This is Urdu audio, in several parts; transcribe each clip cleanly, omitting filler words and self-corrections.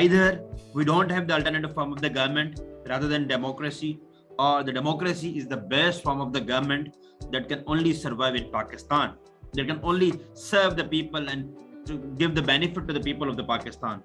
Either we don't have the alternative form of the government rather than democracy, or the democracy is the best form of the government that can only survive in Pakistan, that can only serve the people and to give the benefit to the people of the Pakistan.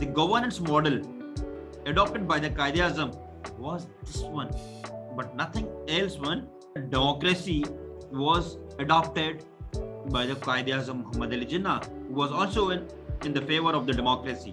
the governance model adopted by the Quaid-e-Azam was this one, but nothing else. One democracy was adopted by the Quaid-e-Azam Muhammad Ali Jinnah, who was also in the favor of the democracy.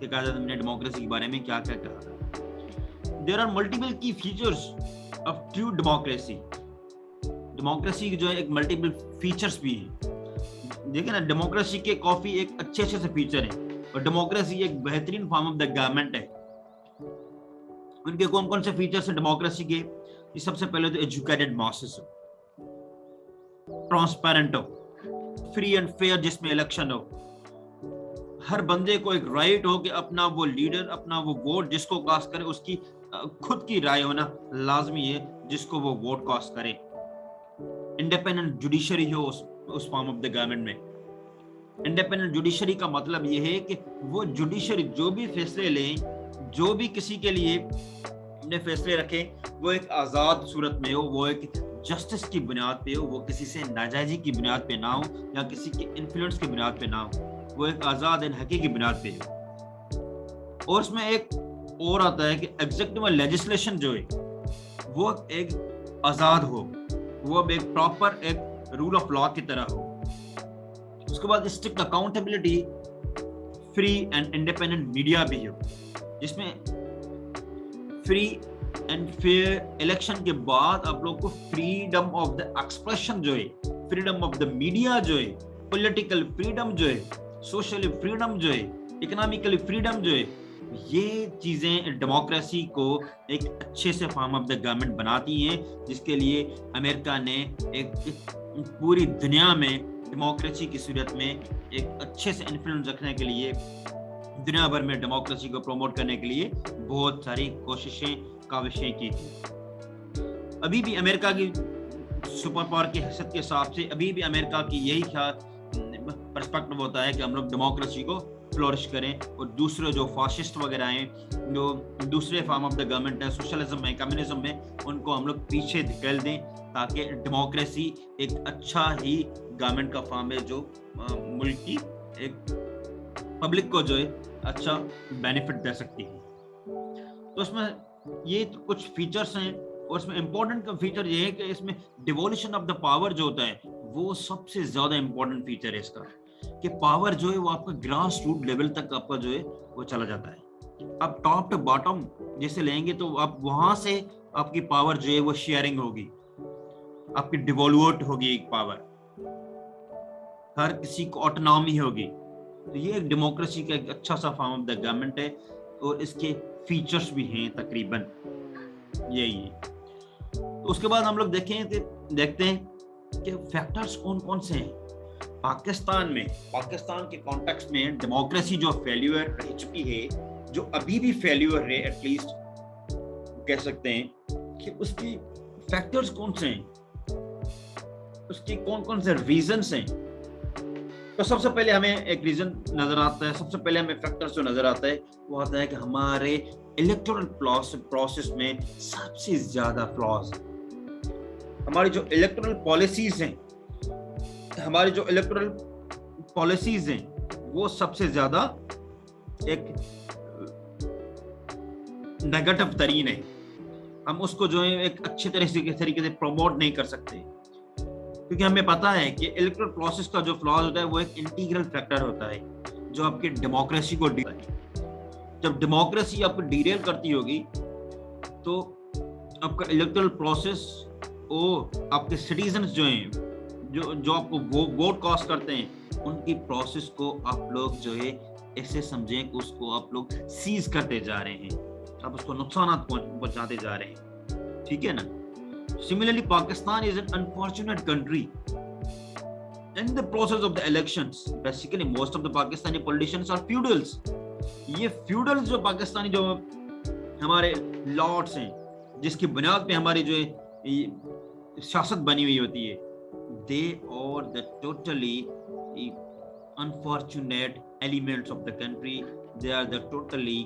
کہ قائد اعظم نے ڈیموکریسی کے بارے میں کیا کیا کہا تھا. دیر آر ملٹیپل کی features of true democracy. Democracy جو ہے ایک ملٹیپل فیچرز بھی ہیں. دیکھیں نا, ڈیموکریسی کے کافی ایک اچھے سے فیچر ہیں, اور ڈیموکریسی ایک بہترین فارم آف دا گورنمنٹ ہے. ان کے کون کون سے فیچرز ہیں ڈیموکریسی کے؟ سب سے پہلے تو ایجوکیٹڈ ماسز ہو, ٹرانسپیرنٹ ہو, فری اینڈ فیئر جس میں الیکشن ہو, ہر بندے کو ایک رائٹ ہو کہ اپنا وہ لیڈر, اپنا وہ ووٹ جس کو کاسٹ کرے, اس کی خود کی رائے ہونا لازمی ہے جس کو وہ ووٹ کاسٹ کرے. انڈیپینڈنٹ جوڈیشری ہو اس فارم آف دا گورنمنٹ میں. انڈیپینڈنٹ جوڈیشری کا مطلب یہ ہے کہ وہ جوڈیشری جو بھی فیصلے لیں, جو بھی کسی کے لیے اپنے فیصلے رکھیں, وہ ایک آزاد صورت میں ہو, وہ ایک جسٹس کی بنیاد پہ ہو, وہ کسی سے ناجائزی کی بنیاد پہ نہ ہو یا کسی کے انفلوئنس کی بنیاد پہ نہ ہو, وہ ایک آزاد حقیقی کی بنیاد پہ ہو. اور اس میں ایک اور آتا ہے کہ ایگزیکٹو اور لیجسلیشن جو ہے وہ ایک آزاد ہو, وہ ایک پراپر ایک رول آف لا کی طرح ہو. اس کے بعد strict accountability, free and independent media بھی ہو, جس میں فری اینڈ فیئر الیکشن کے بعد آپ لوگ کو فریڈم آف دا ایکسپریشن جو ہے, فریڈم آف دا میڈیا جو ہے, پولیٹیکل فریڈم جو ہے, سوشل فریڈم جو ہے, اکنامکل فریڈم جو ہے, یہ چیزیں ڈیموکریسی کو ایک اچھے سے فارم آف دا گورنمنٹ بناتی ہیں, جس کے لیے امریکہ نے ایک پوری دنیا میں ڈیموکریسی کی صورت میں ایک اچھے سے انفلوئنس رکھنے کے لیے, دنیا بھر میں ڈیموکریسی کو پروموٹ کرنے کے لیے بہت ساری کوششیں کاوشیں کی تھی. ابھی بھی امریکہ کی سپر پاور کی حیثیت کے حساب سے ابھی بھی امریکہ کی یہی پرسپیکٹو ہوتا ہے کہ ہم لوگ ڈیموکریسی کو فلورش کریں, اور دوسرے جو فاسسٹ وغیرہ ہیں, جو دوسرے فارم آف دا گورنمنٹ ہے, سوشلزم میں, کمیونزم میں, ان کو ہم لوگ پیچھے دھکیل دیں, تاکہ ڈیموکریسی ایک اچھا ہی گورنمنٹ کا فارم ہے جو ملک کی ایک پبلک کو جو ہے اچھا بینیفٹ دے سکتی ہے. تو اس میں یہ کچھ فیچرز ہیں, اور اس میں امپورٹنٹ فیچر یہ ہے کہ اس میں ڈیوولوشن آف دا پاور جو ہوتا ہے وہ سب سے زیادہ امپورٹنٹ فیچر ہے اس کا, کہ پاور جو ہے وہ آپ کا گراس روٹ لیول تک آپ کا جو ہے وہ چلا جاتا ہے. آپ ٹاپ ٹو باٹم جیسے لیں گے تو آپ وہاں سے آپ کی پاور جو ہے وہ شیئرنگ ہوگی, آپ کی ڈیولوٹ ہوگی ایک پاور, ہر کسی کو آٹونومی ہوگی. تو یہ ایک ڈیموکریسی کا ایک اچھا سا فارم آف دا گورنمنٹ ہے, اور اس کے فیچرز بھی ہیں تقریباً یہی ہے. تو اس کے بعد ہم لوگ دیکھتے ہیں کہ فیکٹرز کون کون سے ہیں. پاکستان کے کانٹیکسٹ میں ڈیموکریسی جو فیلیور رہ چکی ہے, جو ابھی بھی فیلیور ہے, ایٹ لیسٹ کہہ سکتے ہیں کہ اس کی فیکٹرز کون سے ہیں, اس کی کون کون سے ریزنز ہیں. تو سب سے پہلے ہمیں ایک ریزن نظر آتا ہے, سب سے پہلے ہمیں فیکٹر جو نظر آتا ہے وہ آتا ہے کہ ہمارے الیکٹورل پروسیس میں سب سے زیادہ فلاز, ہماری جو الیکٹورل پالیسیز ہیں وہ سب سے زیادہ ایک نیگیٹو ترین ہے. ہم اس کو جو ہے ایک اچھے طریقے سے پروموٹ نہیں کر سکتے, کیونکہ ہمیں پتا ہے کہ الیکٹورل پروسیس کا جو فلاز ہوتا ہے وہ ایک انٹیگرل فیکٹر ہوتا ہے جو آپ کی ڈیموکریسی کو جب ڈیموکریسی آپ کو ڈیریل کرتی ہوگی تو آپ کا الیکٹورل پروسیس اور آپ کے سٹیزنز جو ہیں جو آپ کو ووٹ کاسٹ کرتے ہیں ان کی پروسیس کو آپ لوگ جو ہے ایسے سمجھیں کہ اس کو آپ لوگ سیز کرتے جا رہے ہیں, آپ اس کو نقصانات پہنچاتے جا رہے ہیں. ٹھیک ہے نا. Similarly, Pakistan is an unfortunate country. In the process of the elections, basically most of the Pakistani politicians are feudals. یہ feudals جو پاکستانی جو ہمارے lords ہیں, جس کی بنیاد پہ ہماری جو سیاست بنی ہوئی ہوتی ہے, they are the totally unfortunate elements of the country. They are the totally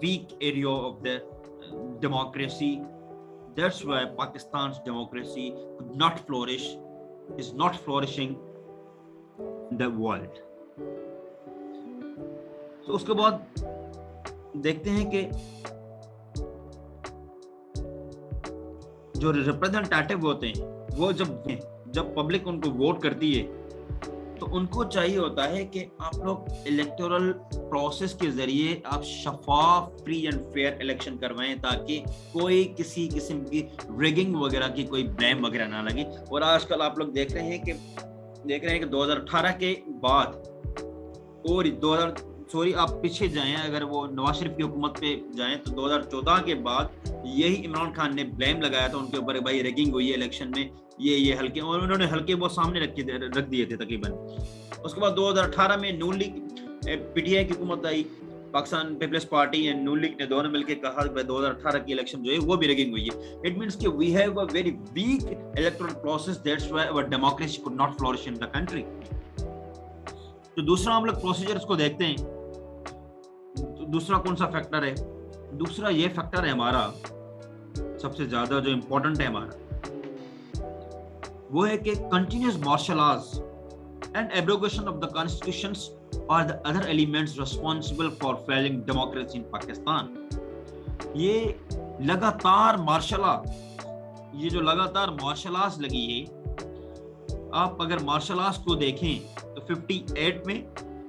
weak area of the democracy. That's why Pakistan's democracy could not flourish, is not flourishing in the world. So اس کے بعد دیکھتے ہیں کہ جو ریپرزنٹیٹیو ہوتے ہیں وہ جب پبلک ان کو ووٹ کرتی ہے تو ان کو چاہیے ہوتا ہے کہ آپ لوگ الیکٹورل پروسیس کے ذریعے آپ شفاف فری اینڈ فیئر الیکشن کروائیں تاکہ کوئی کسی قسم کی ریگنگ وغیرہ کی کوئی بلیم وغیرہ نہ لگے. اور آج کل آپ لوگ دیکھ رہے ہیں کہ 2018 کے بعد اور آپ پیچھے جائیں, اگر وہ نواز شریف کی حکومت پہ جائیں تو 2014 کے بعد یہی عمران خان نے بلیم لگایا تھا ان کے اوپر, بھائی ریگنگ ہوئی ہے الیکشن میں, یہ حلقے, اور انہوں نے حلقے وہ سامنے رکھ دیے تھے تقریباً. اس کے بعد 2018 میں نون لیگ پی ٹی آئی کی حکومت آئی, Pakistan Peoples Party and Noon League نے دونوں مل کے کہا کہ 2018 کی الیکشن جو ہے وہ بھی ریگنگ ہوئی ہے. اٹ مینس کہ we have a very weak electoral process, that's why اور democracy could not flourish in the country. تو دوسرا ہم لوگ پروسیجرز کو دیکھتے ہیں. دوسرا کون سا فیکٹر ہے؟ دوسرا یہ فیکٹر ہے ہمارا سب سے زیادہ جو امپورٹنٹ ہے ہمارا, وہ ہے کہ continuous martial laws and abrogation of the constitutions are the other elements responsible for failing democracy in Pakistan. یہ لگاتار مارشل لا, یہ جو لگاتار مارشل لاز لگی ہے, آپ اگر مارشل لاز کو دیکھیں تو 58 میں,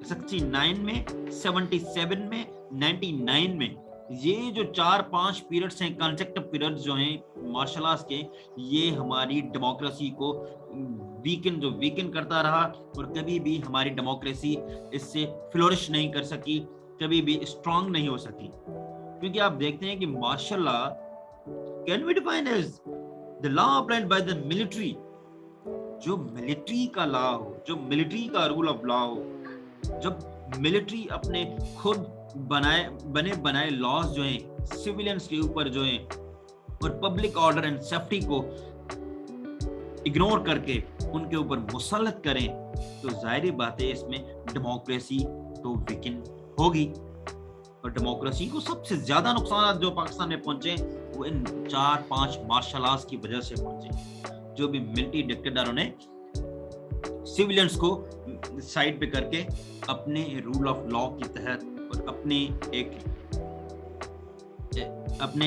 69 میں, 77 میں, 99 میں, یہ جو 4-5 پیریڈز ہیں, کنسیکٹو پیریڈز جو ہیں مارشل لاز کے, یہ ہماری ڈیموکریسی کو ویکن کرتا رہا اور کبھی بھی ہماری ڈیموکریسی اس سے فلورش نہیں کر سکی, کبھی بھی اسٹرانگ نہیں ہو سکی. کیونکہ آپ دیکھتے ہیں کہ martial law can be defined as the law applied by the military. جو ملٹری کا لا ہو, جو ملٹری کا رول آف لا ہو, جب ملٹری اپنے خود بنائے لاز جو ہیں سیولینز کے اوپر جو ہیں اور پبلک آرڈر اینڈ سیفٹی کو اگنور کر کے ان کے اوپر مسلط کریں, تو ظاہری بات ہے اس میں ڈیموکریسی تو ویکن ہوگی. اور ڈیموکریسی کو سب سے زیادہ نقصانات جو پاکستان میں پہنچے وہ ان 4-5 مارشل لاز کی وجہ سے پہنچے, جو بھی ملٹری ڈکٹیٹروں نے سیولینز کو سائڈ پہ کر کے اپنے رول آف لا کے تحت اور اپنے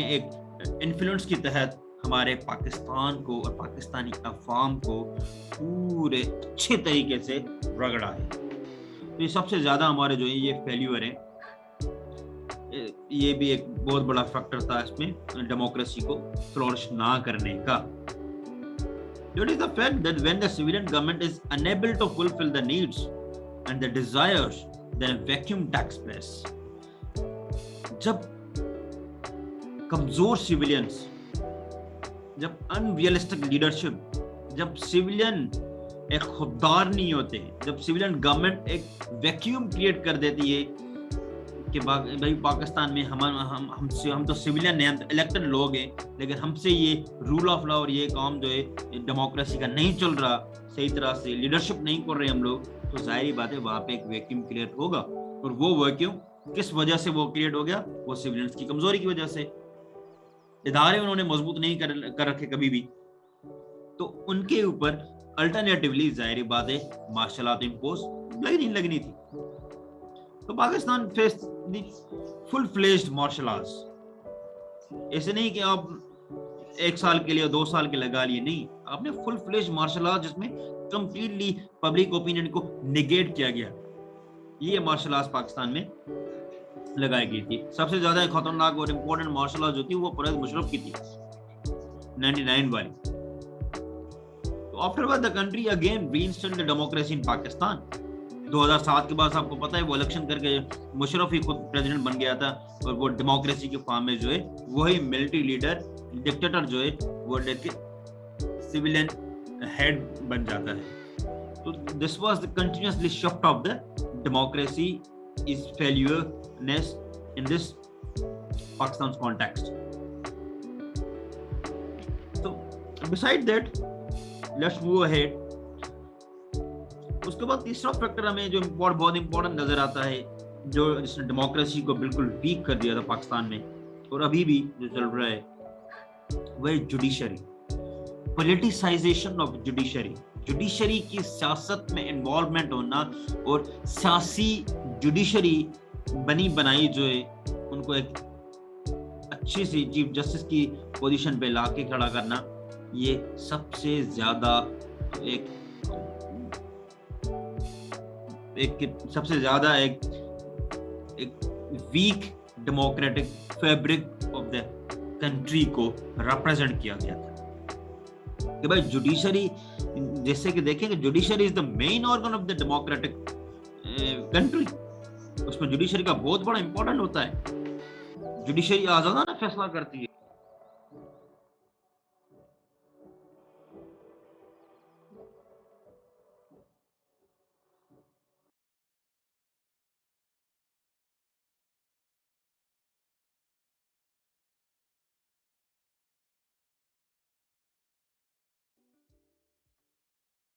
ایک انفلوئنس کے تحت ہمارے پاکستان کو اور پاکستانی عوام کو پورے اچھے طریقے سے رگڑا ہے. تو یہ سب سے زیادہ ہمارے جو ہے یہ فیلیور ہے, یہ بھی ایک بہت بڑا فیکٹر تھا اس میں ڈیموکریسی کو فلورش نہ کرنے کا. It is the fact that when the civilian government is unable to fulfill the needs and the desires, then a vacuum takes place. جب کمزور سیویلینز, جب unrealistic leadership, جب سیویلین ایک خوددار نہیں ہوتے, جب سیویلین گورنمنٹ ایک ویکیوم کریٹ کر دیتی ہے کہ بھائی پاکستان میں ہم تو سیویلین ہیں, ہم تو الیکٹڈ لوگ ہیں, لیکن ہم سے یہ رول آف لا اور یہ کام جو ہے ڈیموکریسی کا نہیں چل رہا, صحیح طرح سے لیڈرشپ نہیں کر رہے ہم لوگ, تو ظاہری بات ہے وہاں پہ ایک ویکیوم کریٹ ہوگا. اور وہ ویکیوم کس وجہ سے وہ کریٹ ہو گیا؟ وہ سیویلینز کی کمزوری کی وجہ سے. ادارے انہوں نے مضبوط نہیں کر رکھے کبھی بھی, تو ان کے اوپر الٹرنیٹیولی ظاہری بات ہے مارشل آرٹ امپوز لگنی تھی. تو Pakistan face the full fledged martial arts. ایسے نہیں کہ آپ 1 سال کے لیے 2 سال کے لگا لیے, نہیں, آپ نے فل فلیجڈ مارشل آرٹ جس میں کمپلیٹلی پبلک اوپینین کو نیگیٹ کیا گیا, یہ مارشل آرٹس پاکستان میں لگائی گئی تھی. سب سے زیادہ خطرناک اور امپورٹنٹ مارشل آرٹ جو تھی وہ پرویز مشرف کی تھی 99 والی. تو after the country again reinstated the democracy in Pakistan. 2007 کے بعد آپ کو پتہ ہے وہ الیکشن کر کے مشرف ہی خود پریزیڈنٹ بن گیا تھا, اور وہ ڈیموکریسی کے فارم میں جو ہے وہی ملٹری لیڈر ڈکٹیٹر جو ہے وہ سیویلین ہیڈ بن جاتا ہے. تو this was the continuously shift of the democracy is failures in this Pakistan context. تو beside that let's move ahead. اس کے بعد تیسرا فیکٹر ہمیں جو بہت امپورٹنٹ نظر آتا ہے, جو جس نے ڈیموکریسی کو بالکل ویک کر دیا تھا پاکستان میں اور ابھی بھی جو چل رہا ہے, وہ judiciary, politicisation of judiciary. Judiciary کی سیاست میں انوالومنٹ ہونا اور سیاسی جوڈیشری بنی بنائی جو ہے ان کو ایک اچھی سی چیف جسٹس کی پوزیشن پہ لا کے کھڑا کرنا, یہ سب سے زیادہ ایک ایک سب سے زیادہ ایک weak democratic fabric of the country کو ریپرزینٹ کیا گیا تھا کہ بھائی جوڈیشری، جیسے کہ دیکھیں کہ judiciary is the main organ of the democratic country, اس میں جوڈیشری کا بہت بڑا امپورٹنٹ ہوتا ہے. جوڈیشری آزادانہ فیصلہ کرتی ہے.